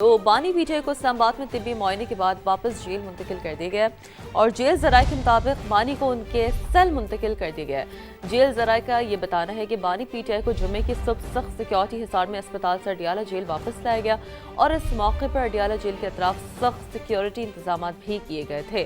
تو بانی پی ٹی آئی کو اسلام آباد میں طبی معائنے کے بعد واپس جیل منتقل کر دیا گیا ہے اور جیل ذرائع کے مطابق بانی کو ان کے سیل منتقل کر دیا گیا ہے۔ جیل ذرائع کا یہ بتانا ہے کہ بانی پی ٹی آئی کو جمعے کی صبح سخت سیکیورٹی حصار میں اسپتال سے اڈیالہ جیل واپس لایا گیا اور اس موقع پر اڈیالہ جیل کے اطراف سخت سیکیورٹی انتظامات بھی کیے گئے تھے۔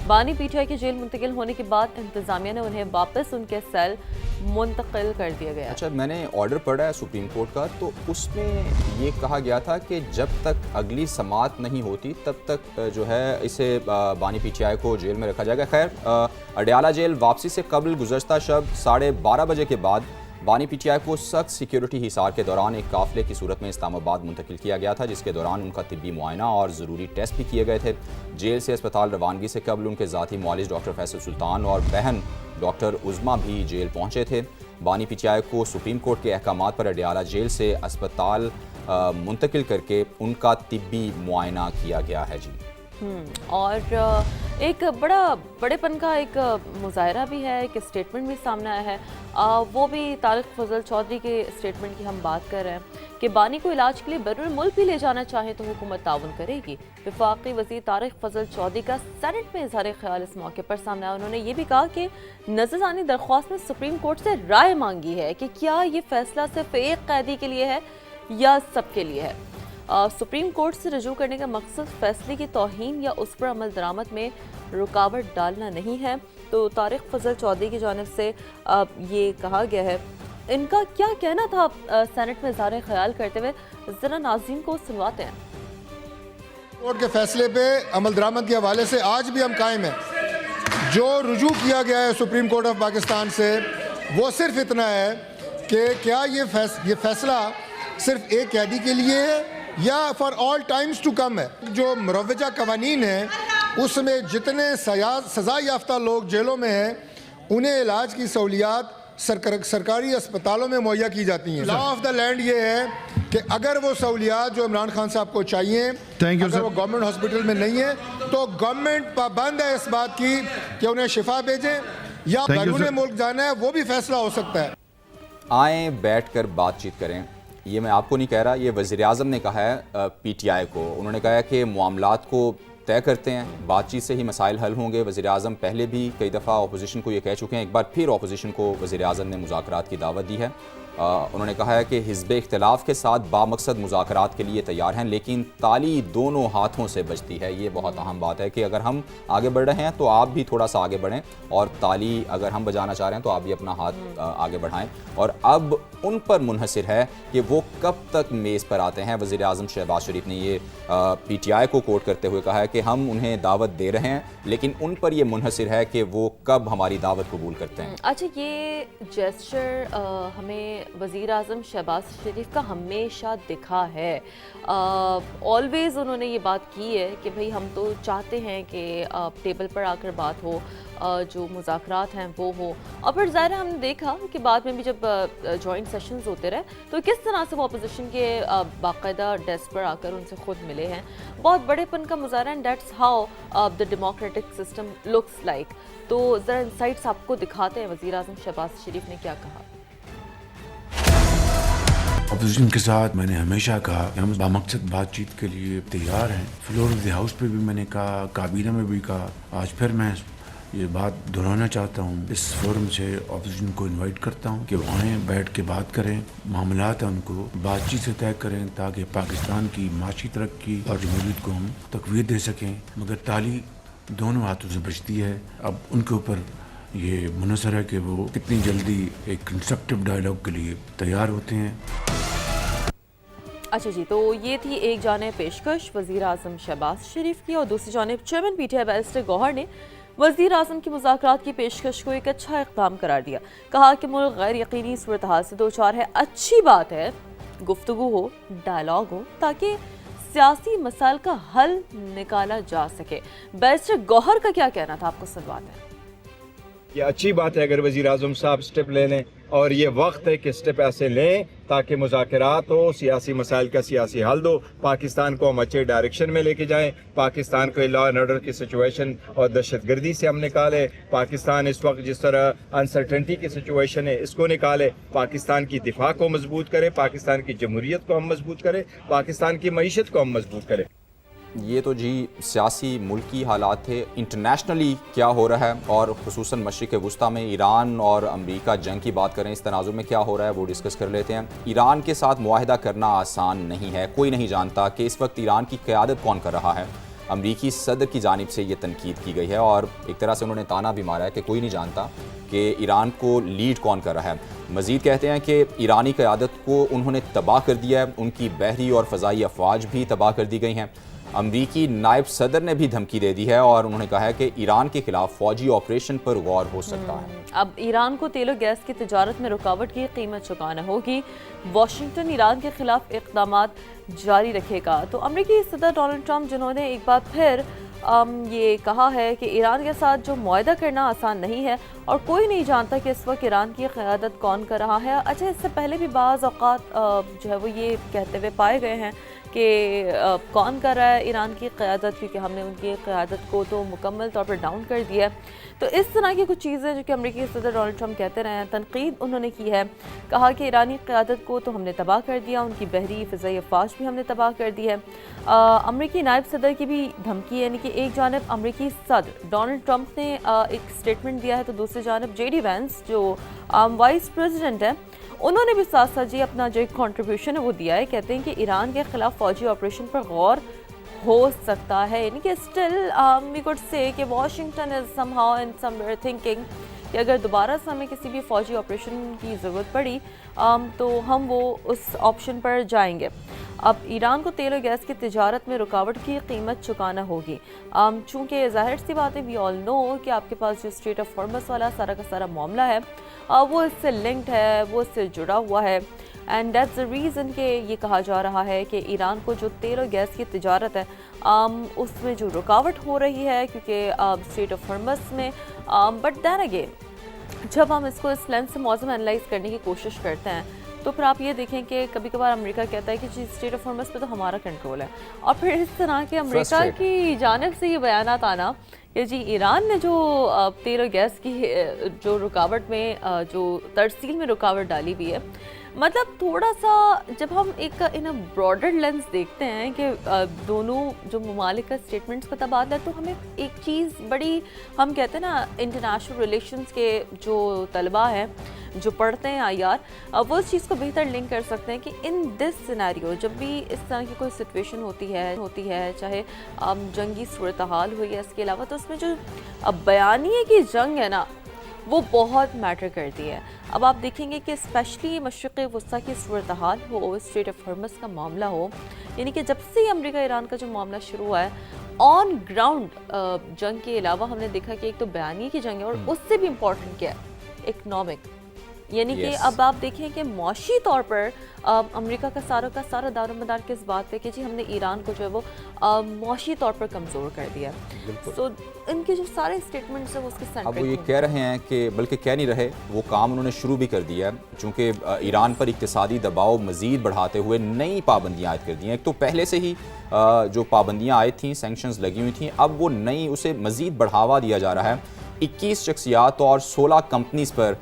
بانی پی ٹی آئی کے جیل منتقل ہونے کے بعد انتظامیہ نے انہیں واپس ان کے سیل منتقل کر دیا گیا۔ اچھا، میں نے آرڈر پڑھا ہے سپریم کورٹ کا، تو اس میں یہ کہا گیا تھا کہ جب تک اگلی سماعت نہیں ہوتی تب تک جو ہے اسے بانی پی ٹی آئی کو جیل میں رکھا جائے گا۔ خیر، اڈیالہ جیل واپسی سے قبل گزشتہ شب 12:30 بجے کے بعد بانی پی ٹی آئی کو سخت سیکیورٹی حصار کے دوران ایک قافلے کی صورت میں اسلام آباد منتقل کیا گیا تھا، جس کے دوران ان کا طبی معائنہ اور ضروری ٹیسٹ بھی کیے گئے تھے۔ جیل سے اسپتال روانگی سے قبل ان کے ذاتی معالج ڈاکٹر فیصل سلطان اور بہن ڈاکٹر عظمیٰ بھی جیل پہنچے تھے۔ بانی پی ٹی آئی کو سپریم کورٹ کے احکامات پر اڈیالہ جیل سے اسپتال منتقل کر کے ان کا طبی معائنہ کیا گیا ہے۔ جی، اور ایک بڑے پن کا ایک مظاہرہ بھی ہے، ایک اسٹیٹمنٹ بھی سامنے آیا ہے، وہ بھی طارق فضل چودھری کے اسٹیٹمنٹ کی ہم بات کر رہے ہیں کہ بانی کو علاج کے لیے بیرون ملک بھی لے جانا چاہیں تو حکومت تعاون کرے گی۔ وفاقی وزیر طارق فضل چودھری کا سینٹ میں اظہار خیال اس موقع پر سامنے آیا۔ انہوں نے یہ بھی کہا کہ نظرثانی درخواست میں سپریم کورٹ سے رائے مانگی ہے کہ کیا یہ فیصلہ صرف ایک قیدی کے لیے ہے یا سب کے لیے ہے۔ سپریم کورٹ سے رجوع کرنے کا مقصد فیصلے کی توہین یا اس پر عمل درآمد میں رکاوٹ ڈالنا نہیں ہے۔ تو طارق فضل چودھری کی جانب سے یہ کہا گیا ہے، ان کا کیا کہنا تھا سینٹ میں اظہار خیال کرتے ہوئے، ذرا ناظرین کو سنواتے ہیں۔ کورٹ کے فیصلے پہ عمل درآمد کے حوالے سے آج بھی ہم قائم ہیں۔ جو رجوع کیا گیا ہے سپریم کورٹ آف پاکستان سے، وہ صرف اتنا ہے کہ کیا یہ فیصلہ صرف ایک قیدی کے لیے ہے یا for all times to come ہے۔ جو مروجہ قوانین ہیں اس میں جتنے سزا یافتہ لوگ جیلوں میں ہیں انہیں علاج کی سہولیات سرکاری اسپتالوں میں مہیا کی جاتی ہیں۔ لا آف دا لینڈ یہ ہے کہ اگر وہ سہولیات جو عمران خان صاحب کو چاہیے اگر وہ گورنمنٹ ہاسپٹل میں نہیں ہے تو گورنمنٹ پابند ہے اس بات کی کہ انہیں شفا بھیجیں، یا بیرون ملک جانا ہے وہ بھی فیصلہ ہو سکتا ہے۔ آئیں بیٹھ کر بات چیت کریں، یہ میں آپ کو نہیں کہہ رہا، یہ وزیر اعظم نے کہا ہے پی ٹی آئی کو۔ انہوں نے کہا ہے کہ معاملات کو طے کرتے ہیں، بات چیت سے ہی مسائل حل ہوں گے۔ وزیر اعظم پہلے بھی کئی دفعہ اپوزیشن کو یہ کہہ چکے ہیں، ایک بار پھر اپوزیشن کو وزیر اعظم نے مذاکرات کی دعوت دی ہے۔ انہوں نے کہا ہے کہ حزب اختلاف کے ساتھ بامقصد مذاکرات کے لیے تیار ہیں، لیکن تالی دونوں ہاتھوں سے بجتی ہے۔ یہ بہت اہم بات ہے کہ اگر ہم آگے بڑھ رہے ہیں تو آپ بھی تھوڑا سا آگے بڑھیں، اور تالی اگر ہم بجانا چاہ رہے ہیں تو آپ بھی اپنا ہاتھ آگے بڑھائیں، اور اب ان پر منحصر ہے کہ وہ کب تک میز پر آتے ہیں۔ وزیر اعظم شہباز شریف نے یہ پی ٹی آئی کو کوٹ کرتے ہوئے کہا ہے کہ ہم انہیں دعوت دے رہے ہیں، لیکن ان پر یہ منحصر ہے کہ وہ کب ہماری دعوت قبول کرتے ہیں۔ اچھا، یہ جیسچر ہمیں وزیر اعظم شہباز شریف کا ہمیشہ دکھا ہے، آلویز انہوں نے یہ بات کی ہے کہ بھئی ہم تو چاہتے ہیں کہ ٹیبل پر آ کر بات ہو، جو مذاکرات ہیں وہ ہو، اور پھر ظاہر ہم نے دیکھا کہ بعد میں بھی جب جوائنٹ سیشنز ہوتے رہے تو کس طرح سے وہ اپوزیشن کے باقاعدہ ڈیسک پر آ کر ان سے خود ملے ہیں۔ بہت بڑے پن کا مظاہرہ، and that's how the democratic system looks like. تو ذرا انسائٹس آپ کو دکھاتے ہیں وزیر اعظم شہباز شریف نے کیا کہا۔ اپوزیشن کے ساتھ میں نے ہمیشہ کہا کہ ہم بامقصد بات چیت کے لیے تیار ہیں۔ فلور آف دی ہاؤس پہ بھی میں نے کہا، کابینہ میں بھی کہا، آج پھر میں یہ بات دہرانا چاہتا ہوں، اس فورم سے اپوزیشن کو انوائٹ کرتا ہوں کہ وہ آئیں، بیٹھ کے بات کریں، معاملات ہیں ان کو بات چیت سے طے کریں تاکہ پاکستان کی معاشی ترقی اور جمہوریت کو ہم تقویت دے سکیں۔ مگر تالی دونوں ہاتھوں سے بجتی ہے۔ اب ان کے اوپر یہ منحصر ہے کہ وہ کتنی جلدی ایک کنسٹرکٹیو ڈائلاگ کے لیے تیار ہوتے ہیں۔ اچھا جی، تو یہ تھی ایک جانب پیشکش وزیر اعظم شہباز شریف کی، اور دوسری جانب chairman P T I barrister Gohar نے وزیر اعظم کی مذاکرات کی پیشکش کو ایک اچھا اقدام قرار دیا۔ کہا کہ ملک غیر یقینی صورتحال سے دوچار ہے، اچھی بات ہے گفتگو ہو، ڈائلاگ ہو، تاکہ سیاسی مسائل کا حل نکالا جا سکے۔ بیرسٹر گوہر کا کیا کہنا تھا، آپ کو سنواتے ہیں۔ یہ اچھی بات ہے اگر وزیر اعظم صاحب سٹیپ لے لیں اور یہ وقت ہے کہ اسٹیپ ایسے لیں تاکہ مذاکرات ہو, سیاسی مسائل کا سیاسی حل دو, پاکستان کو ہم اچھے ڈائریکشن میں لے کے جائیں, پاکستان کو لا اینڈ آرڈر کی سچویشن اور دہشت گردی سے ہم نکالے, پاکستان اس وقت جس طرح انسرٹنٹی کی سچویشن ہے اس کو نکالے, پاکستان کی دفاع کو مضبوط کرے, پاکستان کی جمہوریت کو ہم مضبوط کرے, پاکستان کی معیشت کو ہم مضبوط کرے. یہ تو جی سیاسی ملکی حالات تھے. انٹرنیشنلی کیا ہو رہا ہے اور خصوصاً مشرق وسطیٰ میں ایران اور امریکہ جنگ کی بات کریں, اس تناظر میں کیا ہو رہا ہے وہ ڈسکس کر لیتے ہیں. ایران کے ساتھ معاہدہ کرنا آسان نہیں ہے. کوئی نہیں جانتا کہ اس وقت ایران کی قیادت کون کر رہا ہے. امریکی صدر کی جانب سے یہ تنقید کی گئی ہے اور ایک طرح سے انہوں نے طعنہ بھی مارا ہے کہ کوئی نہیں جانتا کہ ایران کو لیڈ کون کر رہا ہے. مزید کہتے ہیں کہ ایرانی قیادت کو انہوں نے تباہ کر دیا ہے, ان کی بحری اور فضائی افواج بھی تباہ کر دی گئی ہیں. امریکی نائب صدر نے بھی دھمکی دے دی ہے اور انہوں نے کہا ہے کہ ایران کے خلاف فوجی آپریشن پر غور ہو سکتا ہے. اب ایران کو تیل و گیس کی تجارت میں رکاوٹ کی قیمت چکانا ہوگی. واشنگٹن ایران کے خلاف اقدامات جاری رکھے گا. تو امریکی صدر ڈونلڈ ٹرمپ جنہوں نے ایک بار پھر یہ کہا ہے کہ ایران کے ساتھ جو معاہدہ کرنا آسان نہیں ہے اور کوئی نہیں جانتا کہ اس وقت ایران کی قیادت کون کر رہا ہے. اچھا, اس سے پہلے بھی بعض اوقات جو ہے وہ یہ کہتے ہوئے پائے گئے ہیں کہ کون کر رہا ہے ایران کی قیادت, کیونکہ ہم نے ان کی قیادت کو تو مکمل طور پر ڈاؤن کر دیا ہے. تو اس طرح کی کچھ چیزیں جو کہ امریکی صدر ڈونلڈ ٹرمپ کہتے رہے ہیں, تنقید انہوں نے کی ہے. کہا کہ ایرانی قیادت کو تو ہم نے تباہ کر دیا, ان کی بحری فضائی افواج بھی ہم نے تباہ کر دی ہے. امریکی نائب صدر کی بھی دھمکی ہے, یعنی کہ ایک جانب امریکی صدر ڈونلڈ ٹرمپ نے ایک اسٹیٹمنٹ دیا ہے تو دوسری جانب جے ڈی وینس جو وائس پریزیڈنٹ ہیں انہوں نے بھی ساتھ ساتھ جی اپنا جو ایک کنٹریبیوشن ہے وہ دیا ہے. کہتے ہیں کہ ایران کے خلاف فوجی آپریشن پر غور ہو سکتا ہے, یعنی کہ اسٹل وی کوڈ سے کہ Washington is some how in some where thinking کہ اگر دوبارہ سے ہمیں کسی بھی فوجی آپریشن کی ضرورت پڑی تو ہم وہ اس آپشن پر جائیں گے. اب ایران کو تیل و گیس کی تجارت میں رکاوٹ کی قیمت چکانا ہوگی. چونکہ ظاہر سی بات ہے, وی آل نو کہ آپ کے پاس جو اسٹریٹ آف ہارمز والا سارا کا سارا معاملہ ہے وہ اس سے لنکڈ ہے, وہ اس سے جڑا ہوا ہے. اینڈ دیٹس دا ریزن کہ یہ کہا جا رہا ہے کہ ایران کو جو تیل و گیس کی تجارت ہے اس میں جو رکاوٹ ہو رہی ہے کیونکہ اسٹریٹ آف ہارمز میں, بٹ دین اگین جب ہم اس کو اس لینس سے موزم انالائز کرنے کی کوشش کرتے ہیں تو پھر آپ یہ دیکھیں کہ کبھی کبھار امریکہ کہتا ہے کہ جی اسٹریٹ آف ہارمز پہ تو ہمارا کنٹرول ہے, اور پھر اس طرح کے امریکہ کی جانب سے یہ بیانات آنا کہ جی ایران نے جو تیل و گیس کی جو رکاوٹ میں جو ترسیل میں رکاوٹ ڈالی ہوئی ہے, مطلب تھوڑا سا جب ہم ایک ان براڈر لینس دیکھتے ہیں کہ دونوں جو ممالک کا اسٹیٹمنٹس کا تبادلہ ہے تو ہمیں ایک چیز بڑی, ہم کہتے ہیں نا انٹرنیشنل ریلیشنز کے جو طلباء ہیں جو پڑھتے ہیں IR, وہ اس چیز کو بہتر لنک کر سکتے ہیں کہ ان دس سینیریو جب بھی اس طرح کی کوئی سچویشن ہوتی ہے چاہے جنگی صورتحال ہوئی ہے, اس کے علاوہ تو اس میں جو بیانیے کی جنگ ہے نا وہ بہت میٹر کرتی ہے. اب آپ دیکھیں گے کہ اسپیشلی مشرق وسطیٰ کی صورتحال ہو, اسٹریٹ آف ہارمز کا معاملہ ہو, یعنی کہ جب سے امریکہ ایران کا جو معاملہ شروع ہوا ہے آن گراؤنڈ جنگ کے علاوہ ہم نے دیکھا کہ ایک تو بیانیے کی جنگ ہے اور اس سے بھی امپورٹنٹ کیا ہے اکنامک, یعنی کہ اب آپ دیکھیں کہ معاشی طور پر امریکہ کا سارا دار و مدار کس بات پہ کہ جی ہم نے ایران کو جو ہے وہ معاشی طور پر کمزور کر دیا. سو ان کے جو سارے اسٹیٹمنٹس ہیں وہ اس کے سینٹر. اب وہ یہ کہہ رہے ہیں کہ بلکہ کہہ نہیں رہے, وہ کام انہوں نے شروع بھی کر دیا ہے, چونکہ ایران پر اقتصادی دباؤ مزید بڑھاتے ہوئے نئی پابندیاں عائد کر دی ہیں. ایک تو پہلے سے ہی جو پابندیاں عائد تھیں, سینکشنز لگی ہوئی تھیں, اب وہ نئی اسے مزید بڑھاوا دیا جا رہا ہے. 21 شخصیات اور 16 کمپنیز پر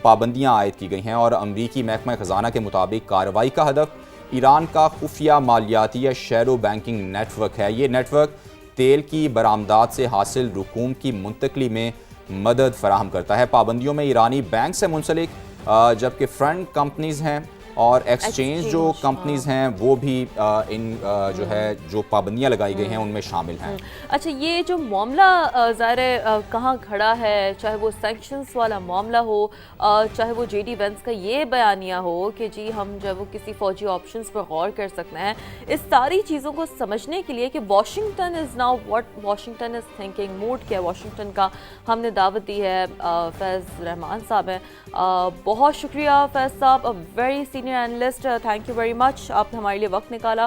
پابندیاں عائد کی گئی ہیں اور امریکی محکمہ خزانہ کے مطابق کارروائی کا ہدف ایران کا خفیہ مالیاتی یا شیڈو بینکنگ نیٹ ورک ہے. یہ نیٹ ورک تیل کی برآمدات سے حاصل رقوم کی منتقلی میں مدد فراہم کرتا ہے. پابندیوں میں ایرانی بینک سے منسلک جبکہ فرنٹ کمپنیز ہیں اور ایکسچینج جو کمپنیز ہیں وہ بھی ان جو ہے جو پابندیاں لگائی گئی ہیں ان میں شامل ہیں. اچھا, یہ جو معاملہ ظاہر کہاں کھڑا ہے, چاہے وہ سینکشنز والا معاملہ ہو, چاہے وہ جے ڈی وینس کا یہ بیانیہ ہو کہ جی ہم جو ہے وہ کسی فوجی آپشنز پر غور کر سکتے ہیں, اس ساری چیزوں کو سمجھنے کے لیے کہ Washington is now what Washington is thinking, mood کیا واشنگٹن کا, ہم نے دعوت دی ہے. فیض رحمان صاحب ہیں, بہت شکریہ فیض صاحب, very senior analyst, thank you very much, آپ نے ہمارے لیے وقت نکالا.